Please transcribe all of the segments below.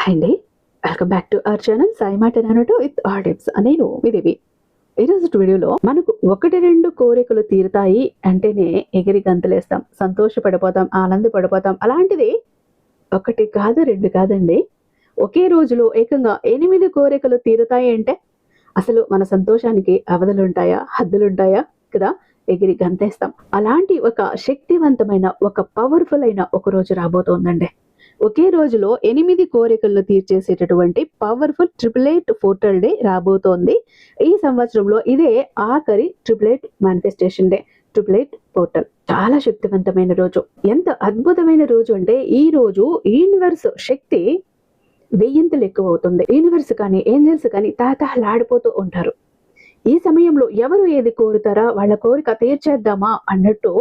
Hi అండి, welcome back to our channel Sai మాట నానోటు with audience. నేను మీ దేవి. ఈరోజు వీడియోలో మనకు ఒకటి రెండు కోరికలు తీరుతాయి అంటేనే ఎగిరి గంతులేస్తాం, సంతోషపడిపోతాం, ఆనందపడిపోతాం. అలాంటిది ఒకటి కాదు రెండు కాదండి, ఒకే రోజులో ఏకంగా 8 కోరికలు తీరుతాయి అంటే అసలు మన సంతోషానికి అవధులుంటాయా, హద్దులుంటాయా కదా? ఎగిరి గంతేస్తాం. అలాంటి ఒక శక్తివంతమైన, ఒక పవర్ఫుల్ అయిన ఒక రోజు రాబోతోందండి. ఒకే రోజులో 8 కోరికలను తీర్చేసేటటువంటి పవర్ఫుల్ 888 పోర్టల్ డే రాబోతోంది. ఈ సంవత్సరంలో ఇదే ఆఖరి 888 మానిఫెస్టేషన్ డే. 888 పోర్టల్ చాలా శక్తివంతమైన రోజు. ఎంత అద్భుతమైన రోజు అంటే ఈ రోజు యూనివర్స్ శక్తి వెయ్యింతలు ఎక్కువ అవుతుంది. యూనివర్స్ కానీ ఏంజల్స్ కానీ తాతహలాడిపోతూ ఉంటారు. ఈ సమయంలో ఎవరు ఏది కోరుతారా వాళ్ళ కోరిక తీర్చేద్దామా అన్నట్టు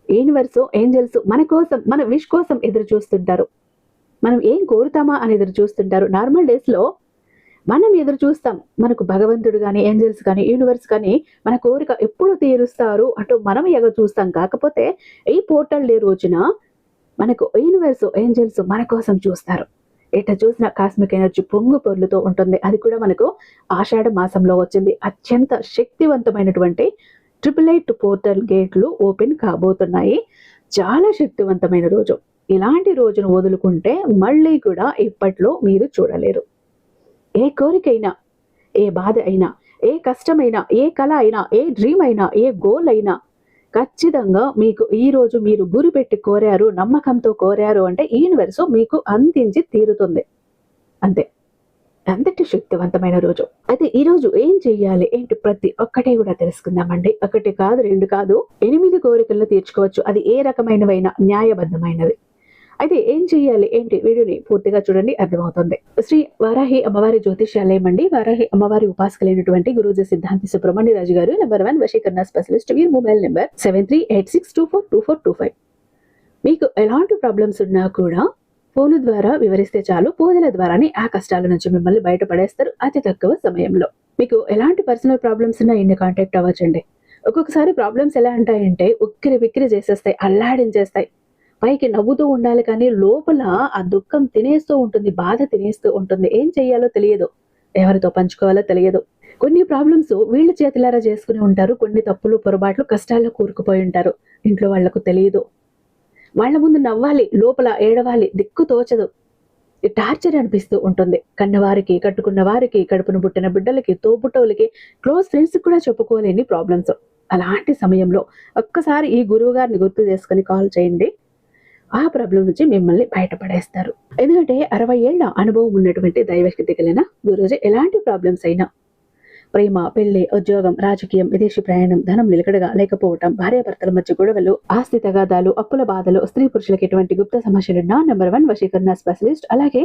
యూనివర్స్ ఏంజల్స్ మన కోసం, మన విష్ కోసం ఎదురు చూస్తుంటారు. మనం ఏం కోరుతామా అని ఎదురు చూస్తుంటారు. నార్మల్ డేస్ లో మనం ఎదురు చూస్తాం, మనకు భగవంతుడు కానీ ఏంజల్స్ కానీ యూనివర్స్ కానీ మన కోరిక ఎప్పుడు తీరుస్తారు అంటూ మనం ఎదురు చూస్తాం. కాకపోతే ఈ పోర్టల్ డే రోజున మనకు యూనివర్స్ ఏంజల్స్ మన కోసం చూస్తారు. ఎట చూసిన కాస్మిక్ ఎనర్జీ పొంగు పొర్లుతూ ఉంటుంది. అది కూడా మనకు ఆషాఢ మాసంలో వచ్చింది. అత్యంత శక్తివంతమైనటువంటి 888 పోర్టల్ గేట్లు ఓపెన్ కాబోతున్నాయి. చాలా శక్తివంతమైన రోజు. ఇలాంటి రోజును వదులుకుంటే మళ్ళీ కూడా ఇప్పట్లో మీరు చూడలేరు. ఏ కోరికైనా, ఏ బాధ అయినా, ఏ కష్టమైనా, ఏ కళ అయినా, ఏ డ్రీమ్ అయినా, ఏ గోల్ అయినా ఖచ్చితంగా మీకు ఈ రోజు మీరు గురి పెట్టి కోరారు, నమ్మకంతో కోరారు అంటే యూనివర్స్ మీకు అందించి తీరుతుంది. అంతే. అంతటి శక్తివంతమైన రోజు. అయితే ఈ రోజు ఏం చెయ్యాలి ఏంటి ప్రతి ఒక్కటే కూడా తెలుసుకుందామండి. ఒకటి కాదు రెండు కాదు 8 కోరికలను తీర్చుకోవచ్చు. అది ఏ రకమైనవైనా న్యాయబద్ధమైనది. అయితే ఏం చెయ్యాలి ఏంటి వీడియోని పూర్తిగా చూడండి, అర్థమవుతుంది. శ్రీ వారాహి అమ్మవారి జ్యోతిష్యాలయం అండి. వారాహి అమ్మవారి ఉపాసకులైనటువంటి గురూజీ సిద్ధాంతి సుబ్రహ్మణ్య రాజు గారు నంబర్ 1 వశీకరణ స్పెషలిస్ట్. వీరి మొబైల్ నెంబర్ 7386242425. మీకు ఎలాంటి ప్రాబ్లమ్స్ ఉన్నా కూడా ఫోన్ ద్వారా వివరిస్తే చాలు, పూజల ద్వారానే ఆ కష్టాల నుంచి మిమ్మల్ని బయటపడేస్తారు అతి తక్కువ సమయంలో. మీకు ఎలాంటి పర్సనల్ ప్రాబ్లమ్స్ ఉన్నా ఇన్ని కాంటాక్ట్ అవ్వచ్చండి. ఒక్కొక్కసారి ప్రాబ్లమ్స్ ఎలా ఉంటాయంటే ఉక్కిరి బిక్కిరి చేసేస్తాయి, అల్లాడించేస్తాయి. పైకి నవ్వుతూ ఉండాలి కానీ లోపల ఆ దుఃఖం తినేస్తూ ఉంటుంది, బాధ తినేస్తూ ఉంటుంది. ఏం చెయ్యాలో తెలియదు, ఎవరితో పంచుకోవాలో తెలియదు. కొన్ని ప్రాబ్లమ్స్ వీళ్ళ చేతులారా చేసుకుని ఉంటారు, కొన్ని తప్పులు పొరపాట్లు కష్టాల్లో కూరుకుపోయి ఉంటారు. ఇంట్లో వాళ్లకు తెలియదు. వాళ్ళ ముందు నవ్వాలి, లోపల ఏడవాలి, దిక్కు తోచదు. టార్చర్ అనిపిస్తూ ఉంటుంది. కన్నవారికి, కట్టుకున్న వారికి, కడుపును పుట్టిన బిడ్డలకి, తోబుట్టవులకి, క్లోజ్ ఫ్రెండ్స్ కూడా చెప్పుకోలేని ప్రాబ్లమ్స్. అలాంటి సమయంలో ఒక్కసారి ఈ గురువు గారిని గుర్తు చేసుకుని కాల్ చేయండి. ఆ ప్రాబ్లం నుంచి మిమ్మల్ని బయటపడేస్తారు. ఎందుకంటే 60 ఏళ్ల అనుభవం ఉన్నటువంటి దైవశక్తి కలిగిన గురూజీ ఎలాంటి ప్రాబ్లమ్స్ అయినా, ప్రేమ, పెళ్లి, ఉద్యోగం, రాజకీయం, విదేశీ ప్రయాణం, ధనం నిలకడగా లేకపోవటం, భార్యాభర్తల మధ్య గొడవలు, ఆస్తి తగాదాలు, అప్పుల బాధలు, స్త్రీ పురుషులకు ఎటువంటి గుప్త సమస్యలున్నా నంబర్ 1 వశీకరణ స్పెషలిస్ట్. అలాగే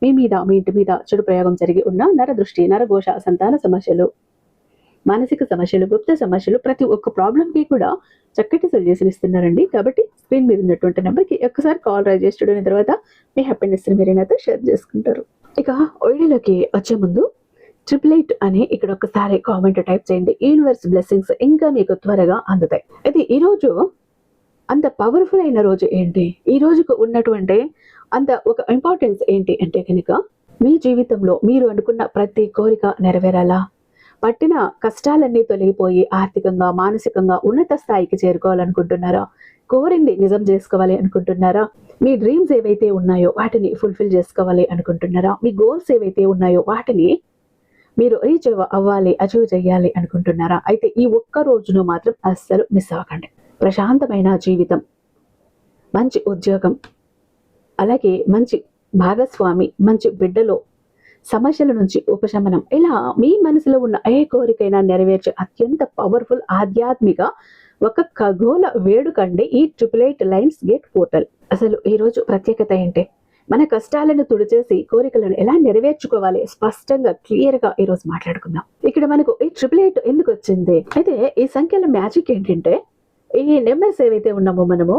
మీ మీద, మీ ఇంటి మీద చెడు ప్రయోగం జరిగి ఉన్న నరదృష్టి, నరఘోష, సంతాన సమస్యలు, మానసిక సమస్యలు, గుప్త సమస్యలు, ప్రతి ఒక్క ప్రాబ్లంకి కూడా చక్కటి సొల్యూషన్ ఇస్తున్నారండి. కాబట్టి స్క్రీన్ మీద ఉన్నటువంటి నెంబర్కి ఒక్కసారి కాల్ రైజ్ చేసి చూడని తర్వాత మీ హ్యాపీనెస్ మీరు నాతో షేర్ చేసుకుంటారు. ఇక వీడియోలోకి వచ్చే ముందు 888 అని ఇక్కడ ఒకసారి కామెంట్ టైప్ చేయండి. యూనివర్స్ బ్లెస్సింగ్స్ ఇంకా మీకు త్వరగా అందుతాయి. అయితే ఈ రోజు అంత పవర్ఫుల్ అయిన రోజు ఏంటి, ఈ రోజుకు ఉన్నటువంటి అంత ఒక ఇంపార్టెన్స్ ఏంటి అంటే కనుక, మీ జీవితంలో మీరు అనుకున్న ప్రతి కోరిక నెరవేరాలా, పట్టిన కష్టాలన్నీ తొలగిపోయి ఆర్థికంగా, మానసికంగా ఉన్నత స్థాయికి చేరుకోవాలనుకుంటున్నారా, కోరింది నిజం చేసుకోవాలి అనుకుంటున్నారా, మీ డ్రీమ్స్ ఏవైతే ఉన్నాయో వాటిని ఫుల్ఫిల్ చేసుకోవాలి అనుకుంటున్నారా, మీ గోల్స్ ఏవైతే ఉన్నాయో వాటిని మీరు రీచ్ అవ్వాలి, అచీవ్ చేయాలి అనుకుంటున్నారా? అయితే ఈ ఒక్క రోజును మాత్రం అస్సలు మిస్ అవ్వకండి. ప్రశాంతమైన జీవితం, మంచి ఉద్యోగం, అలాగే మంచి భాగస్వామి, మంచి బిడ్డలో సమస్యల నుంచి ఉపశమనం, ఇలా మీ మనసులో ఉన్న ఏ కోరికైనా నెరవేర్చే అత్యంత పవర్ఫుల్ ఆధ్యాత్మిక ఒక ఖగోళ వేడుకండి ఈ 888 లైన్స్ గేట్ పోర్టల్. అసలు ఈ రోజు ప్రత్యేకత ఏంటి, మన కష్టాలను తుడిచేసి కోరికలను ఎలా నెరవేర్చుకోవాలి స్పష్టంగా క్లియర్ గా ఈ రోజు మాట్లాడుకుందాం. ఇక్కడ మనకు ఈ 888 ఎందుకు వచ్చింది అయితే ఈ సంఖ్యల మ్యాజిక్ ఏంటంటే, ఈ నెంబర్స్ ఏవైతే ఉన్నామో మనము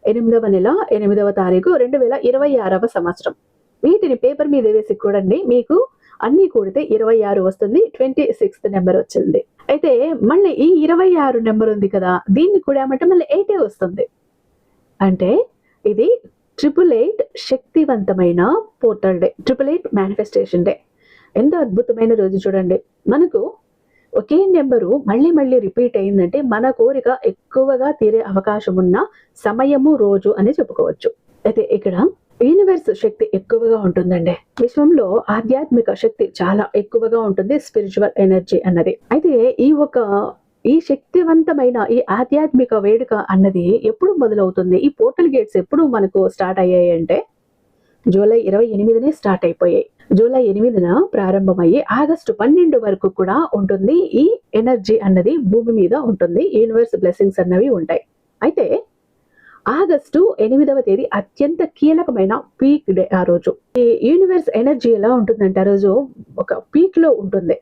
8వ నెల 8వ తారీఖు 2026వ సంవత్సరం, వీటిని పేపర్ మీద వేసి కూడండి. మీకు అన్ని కూడితే 26 వస్తుంది. 26th నెంబర్ వచ్చింది. అయితే మళ్ళీ ఈ 26 నెంబర్ ఉంది కదా, దీన్ని కూడామంటే మళ్ళీ 8 వస్తుంది. అంటే ఇది 888 శక్తివంతమైన పోర్టల్ డే, 888 మేనిఫెస్టేషన్ డే. ఎంత అద్భుతమైన రోజు చూడండి. మనకు ఒకే నెంబరు మళ్ళీ మళ్ళీ రిపీట్ అయిందంటే మన కోరిక ఎక్కువగా తీరే అవకాశం ఉన్న సమయము, రోజు అని చెప్పుకోవచ్చు. అయితే ఇక్కడ యూనివర్స్ శక్తి ఎక్కువగా ఉంటుందండి. విశ్వంలో ఆధ్యాత్మిక శక్తి చాలా ఎక్కువగా ఉంటుంది, స్పిరిచువల్ ఎనర్జీ అన్నది. అయితే ఈ శక్తివంతమైన ఈ ఆధ్యాత్మిక వేడుక అన్నది ఎప్పుడు మొదలవుతుంది? ఈ పోర్టల్ గేట్స్ ఎప్పుడు మనకు స్టార్ట్ అయ్యాయి అంటే జూలై 28నే స్టార్ట్ అయిపోయాయి. జూలై 8న ప్రారంభమయ్యి ఆగస్టు 12 వరకు కూడా ఉంటుంది. ఈ ఎనర్జీ అన్నది భూమి మీద ఉంటుంది. యూనివర్స్ బ్లెస్సింగ్స్ అన్నవి ఉంటాయి. అయితే ఆగస్టు 8వ తేదీ అత్యంత కీలకమైన పీక్ డే. ఆ రోజు ఈ యూనివర్స్ ఎనర్జీ ఎలా ఉంటుందంటే ఆ రోజు ఒక పీక్ లో ఉంటుంది.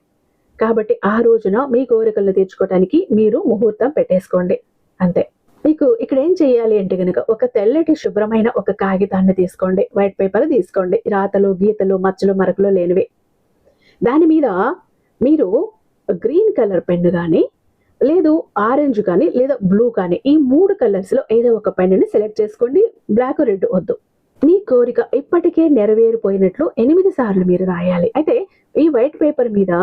కాబట్టి ఆ రోజున మీ కోరికలను తీర్చుకోవడానికి మీరు ముహూర్తం పెట్టేసుకోండి అంతే. మీకు ఇక్కడ ఏం చేయాలి అంటే గనుక ఒక తెల్లటి శుభ్రమైన ఒక కాగితాన్ని తీసుకోండి, వైట్ పేపర్ తీసుకోండి, రాతలు, గీతలు, మచ్చలు, మరకలు లేనివి. దాని మీద మీరు గ్రీన్ కలర్ పెన్ను కానీ, లేదు ఆరెంజ్ కానీ, లేదా బ్లూ కానీ, ఈ 3 కలర్స్ లో ఏదో ఒక పెన్నుని సెలెక్ట్ చేసుకోండి. బ్లాక్, రెడ్ వద్దు. మీ కోరిక ఇప్పటికే నెరవేరిపోయినట్లు 8 సార్లు మీరు రాయాలి. అయితే ఈ వైట్ పేపర్ మీద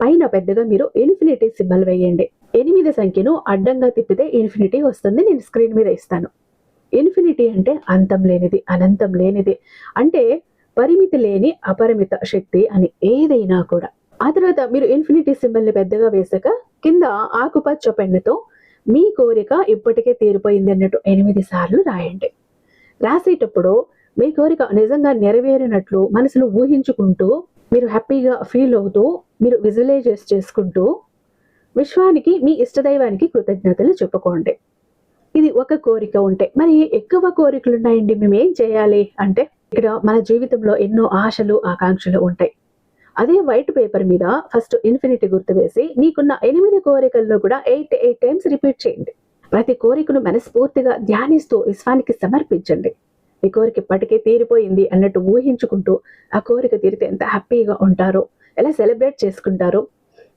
పైన పెద్దగా మీరు ఇన్ఫినిటీ సింబల్ వేయండి. 8 సంఖ్యను అడ్డంగా తిప్పితే ఇన్ఫినిటీ వస్తుంది. నేను స్క్రీన్ మీద ఇస్తాను. ఇన్ఫినిటీ అంటే అంతం లేనిది, అనంతం లేనిది, అంటే పరిమితి లేని అపరిమిత శక్తి అని ఏదైనా కూడా. ఆ తర్వాత మీరు ఇన్ఫినిటీ సింబల్ ని పెద్దగా వేసాక కింద ఆకుపచ్చ పెన్నుతో మీ కోరిక ఇప్పటికే తీరిపోయింది అన్నట్టు 8 సార్లు రాయండి. రాసేటప్పుడు మీ కోరిక నిజంగా నెరవేరినట్లు మనసులో ఊహించుకుంటూ, మీరు హ్యాపీగా ఫీల్ అవుతూ, మీరు విజువలైజ్ చేసుకుంటూ విశ్వానికి, మీ ఇష్టదైవానికి కృతజ్ఞతలు చెప్పుకోండి. ఇది ఒక కోరిక ఉంటే, మరి ఎక్కువ కోరికలు ఉన్నాయండి, మేము ఏం చేయాలి అంటే ఇక్కడ మన జీవితంలో ఎన్నో ఆశలు, ఆకాంక్షలు ఉంటాయి. అదే వైట్ పేపర్ మీద ఫస్ట్ ఇన్ఫినిటీ గుర్తు వేసి మీకున్న 8 కోరికల్లో కూడా 8 టైమ్స్ రిపీట్ చేయండి. ప్రతి కోరికను మనస్ఫూర్తిగా ధ్యానిస్తూ విశ్వానికి సమర్పించండి. ఈ కోరిక ఇప్పటికే తీరిపోయింది అన్నట్టు ఊహించుకుంటూ, ఆ కోరిక తీరితే ఎంత హ్యాపీగా ఉంటారో, ఎలా సెలబ్రేట్ చేసుకుంటారో,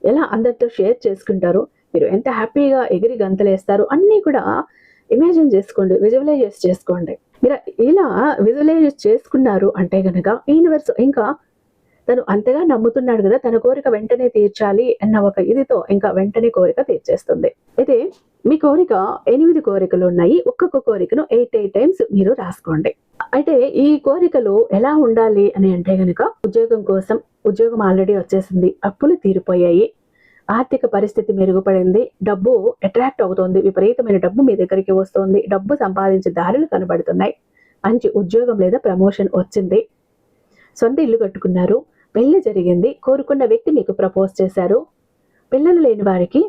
ఎలా అందరితో షేర్ చేసుకుంటారో, మీరు ఎంత హ్యాపీగా ఎగిరి గంతలేస్తారు అన్నీ కూడా ఇమాజిన్ చేసుకోండి, విజువలైజ్ చేసుకోండి. మీరు ఇలా విజువలైజ్ చేసుకున్నారు అంటే గనక యూనివర్స్ ఇంకా తను అంతగా నమ్ముతున్నాడు కదా, తన కోరిక వెంటనే తీర్చాలి అన్న ఒక ఇదితో ఇంకా వెంటనే కోరిక తీర్చేస్తుంది. అయితే మీ కోరిక 8 కోరికలు ఉన్నాయి. ఒక్కొక్క కోరికను 8 టైమ్స్ మీరు రాసుకోండి. అయితే ఈ కోరికలు ఎలా ఉండాలి అని అంటే గనుక ఉద్యోగం కోసం, ఉద్యోగం ఆల్రెడీ వచ్చేసింది, అప్పులు తీరిపోయాయి, ఆర్థిక పరిస్థితి మెరుగుపడింది, డబ్బు అట్రాక్ట్ అవుతోంది, విపరీతమైన డబ్బు మీ దగ్గరికి వస్తుంది, డబ్బు సంపాదించే దారులు కనబడుతున్నాయి, మంచి ఉద్యోగం లేదా ప్రమోషన్ వచ్చింది, సొంత ఇల్లు కట్టుకున్నారు, పెళ్లి జరిగింది, కోరుకున్న వ్యక్తి మీకు ప్రపోజ్ చేశారు, పిల్లలు లేని వారికి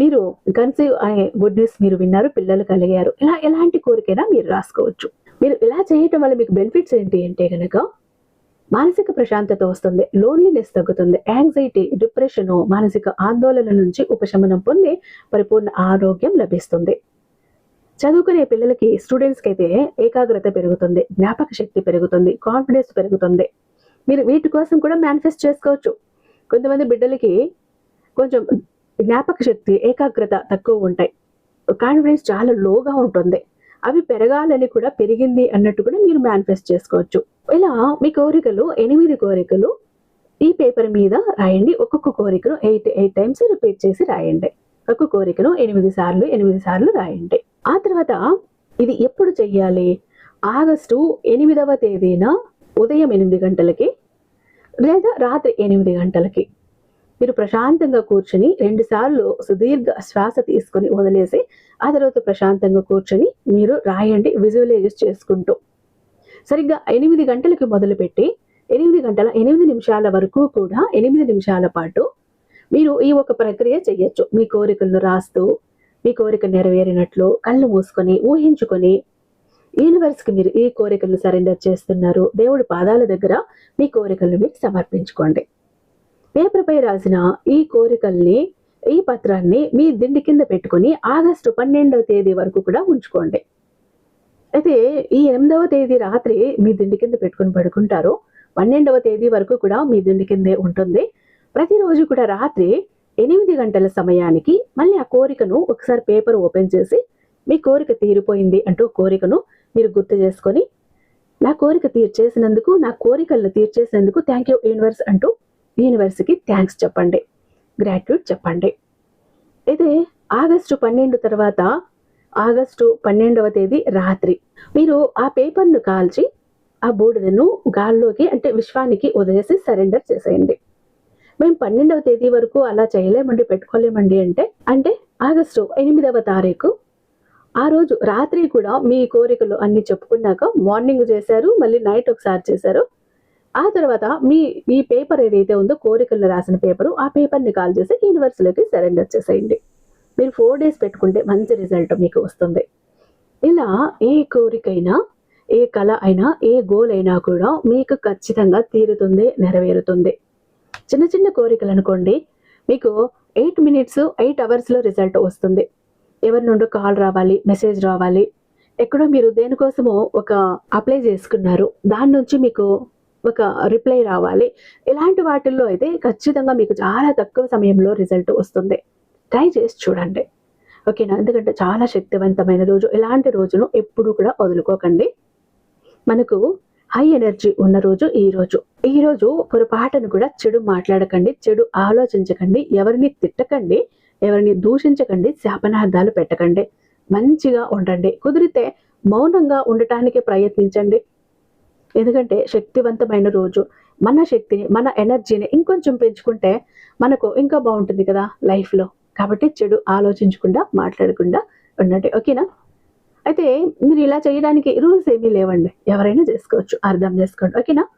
మీరు కన్సీవ్ అనే గుడ్ న్యూస్ మీరు విన్నారు, పిల్లలు కలిగారు. ఇలా ఎలాంటి కోరికైనా మీరు రాసుకోవచ్చు. మీరు ఇలా చేయటం వల్ల మీకు బెనిఫిట్స్ ఏంటి అంటే కనుక మానసిక ప్రశాంతత వస్తుంది, లోన్లీనెస్ తగ్గుతుంది, యాంగ్జైటీ, డిప్రెషన్, మానసిక ఆందోళన నుంచి ఉపశమనం పొంది పరిపూర్ణ ఆరోగ్యం లభిస్తుంది. చదువుకునే పిల్లలకి, స్టూడెంట్స్కి అయితే ఏకాగ్రత పెరుగుతుంది, జ్ఞాపక శక్తి పెరుగుతుంది, కాన్ఫిడెన్స్ పెరుగుతుంది. మీరు వీటి కోసం కూడా మేనిఫెస్ట్ చేసుకోవచ్చు. కొంతమంది బిడ్డలకి కొంచెం జ్ఞాపక శక్తి, ఏకాగ్రత తక్కువ ఉంటాయి, కాన్ఫిడెన్స్ చాలా లోగా ఉంటుంది, అవి పెరగాలని కూడా పెరిగింది అన్నట్టు కూడా మీరు మేనిఫెస్ట్ చేసుకోవచ్చు. ఇలా మీ కోరికలు 8 కోరికలు ఈ పేపర్ మీద రాయండి. ఒక్కొక్క కోరికను 8 టైమ్స్ రిపీట్ చేసి రాయండి. ఒక్కొక్క కోరికను 8 సార్లు రాయండి. ఆ తర్వాత ఇది ఎప్పుడు చెయ్యాలి? ఆగస్టు 8వ తేదీన ఉదయం 8 గంటలకి లేదా రాత్రి 8 గంటలకి మీరు ప్రశాంతంగా కూర్చొని 2 సార్లు సుదీర్ఘ శ్వాస తీసుకొని వదిలేసి ఆ తర్వాత ప్రశాంతంగా కూర్చొని మీరు రాయండి, విజువలైజ్ చేసుకుంటూ. సరిగ్గా 8 గంటలకి మొదలుపెట్టి 8 గంటల 8 నిమిషాల వరకు కూడా 8 నిమిషాల పాటు మీరు ఈ ఒక ప్రక్రియ చెయ్యొచ్చు. మీ కోరికలను రాస్తూ, మీ కోరిక నెరవేరినట్లు కళ్ళు మూసుకొని ఊహించుకొని యూనివర్స్కి మీరు ఈ కోరికలను సరెండర్ చేస్తున్నారు. దేవుడి పాదాల దగ్గర మీ కోరికలను మీరు సమర్పించుకోండి. పేపర్పై రాసిన ఈ కోరికల్ని, ఈ పత్రాన్ని మీ దిండి కింద పెట్టుకుని ఆగస్టు 12వ తేదీ వరకు కూడా ఉంచుకోండి. అయితే ఈ 8వ తేదీ రాత్రి మీ దిండి కింద పెట్టుకుని పడుకుంటారు. 12వ తేదీ వరకు కూడా మీ దిండి కిందే ఉంటుంది. ప్రతిరోజు కూడా రాత్రి 8 గంటల సమయానికి మళ్ళీ ఆ కోరికను ఒకసారి పేపర్ ఓపెన్ చేసి మీ కోరిక తీరిపోయింది అంటూ కోరికను మీరు గుర్తు చేసుకొని నా కోరిక తీర్చేసినందుకు, నా కోరికలను తీర్చేసినందుకు థ్యాంక్ యూ యూనివర్స్ అంటూ యూనివర్స్కి థ్యాంక్స్ చెప్పండి, గ్రాట్యూడ్ చెప్పండి. అయితే ఆగస్టు 12 తర్వాత ఆగస్టు 12వ తేదీ రాత్రి మీరు ఆ పేపర్ను కాల్చి ఆ బూడిదను గాల్లోకి అంటే విశ్వానికి వదిలేసి సరెండర్ చేసేయండి. మేము 12వ తేదీ వరకు అలా చేయలేమండి, పెట్టుకోలేమండి అంటే ఆగస్టు 8వ తారీఖు ఆ రోజు రాత్రి కూడా మీ కోరికలు అన్ని చెప్పుకున్నాక మార్నింగ్ చేశారు, మళ్ళీ నైట్ ఒకసారి చేశారు. ఆ తర్వాత ఈ పేపర్ ఏదైతే ఉందో కోరికలను రాసిన పేపరు, ఆ పేపర్ని కాల్ చేసి యూనివర్స్లోకి సరెండర్ చేసేయండి. మీరు 4 డేస్ పెట్టుకుంటే మంచి రిజల్ట్ మీకు వస్తుంది. ఇలా ఏ కోరికైనా, ఏ కళ అయినా, ఏ గోల్ అయినా కూడా మీకు ఖచ్చితంగా తీరుతుంది, నెరవేరుతుంది. చిన్న చిన్న కోరికలు అనుకోండి, మీకు 8 మినిట్స్ 8 అవర్స్లో రిజల్ట్ వస్తుంది. ఎవరి నుండో కాల్ రావాలి, మెసేజ్ రావాలి, ఎక్కడో మీరు దేనికోసమో ఒక అప్లై చేసుకున్నారు, దాని నుంచి మీకు ఒక రిప్లై రావాలి. ఇలాంటి వాటిల్లో అయితే ఖచ్చితంగా మీకు చాలా తక్కువ సమయంలో రిజల్ట్ వస్తుంది. ట్రై చేసి చూడండి, ఓకేనా? ఎందుకంటే చాలా శక్తివంతమైన రోజు. ఇలాంటి రోజును ఎప్పుడు కూడా వదులుకోకండి. మనకు హై ఎనర్జీ ఉన్న రోజు ఈ రోజు పొరపాటును కూడా చెడు మాట్లాడకండి, చెడు ఆలోచించకండి, ఎవరిని తిట్టకండి, ఎవరిని దూషించకండి, శాపనార్థాలు పెట్టకండి. మంచిగా ఉండండి. కుదిరితే మౌనంగా ఉండటానికి ప్రయత్నించండి. ఎందుకంటే శక్తివంతమైన రోజు. మన శక్తిని, మన ఎనర్జీని ఇంకొంచెం పెంచుకుంటే మనకు ఇంకా బాగుంటుంది కదా లైఫ్లో. కాబట్టి చెడు ఆలోచించకుండా, మాట్లాడకుండా ఉండండి, ఓకేనా? అయితే మీరు ఇలా చేయడానికి రూల్స్ ఏమీ లేవండి, ఎవరైనా చేసుకోవచ్చు, అర్థం చేసుకోండి, ఓకేనా?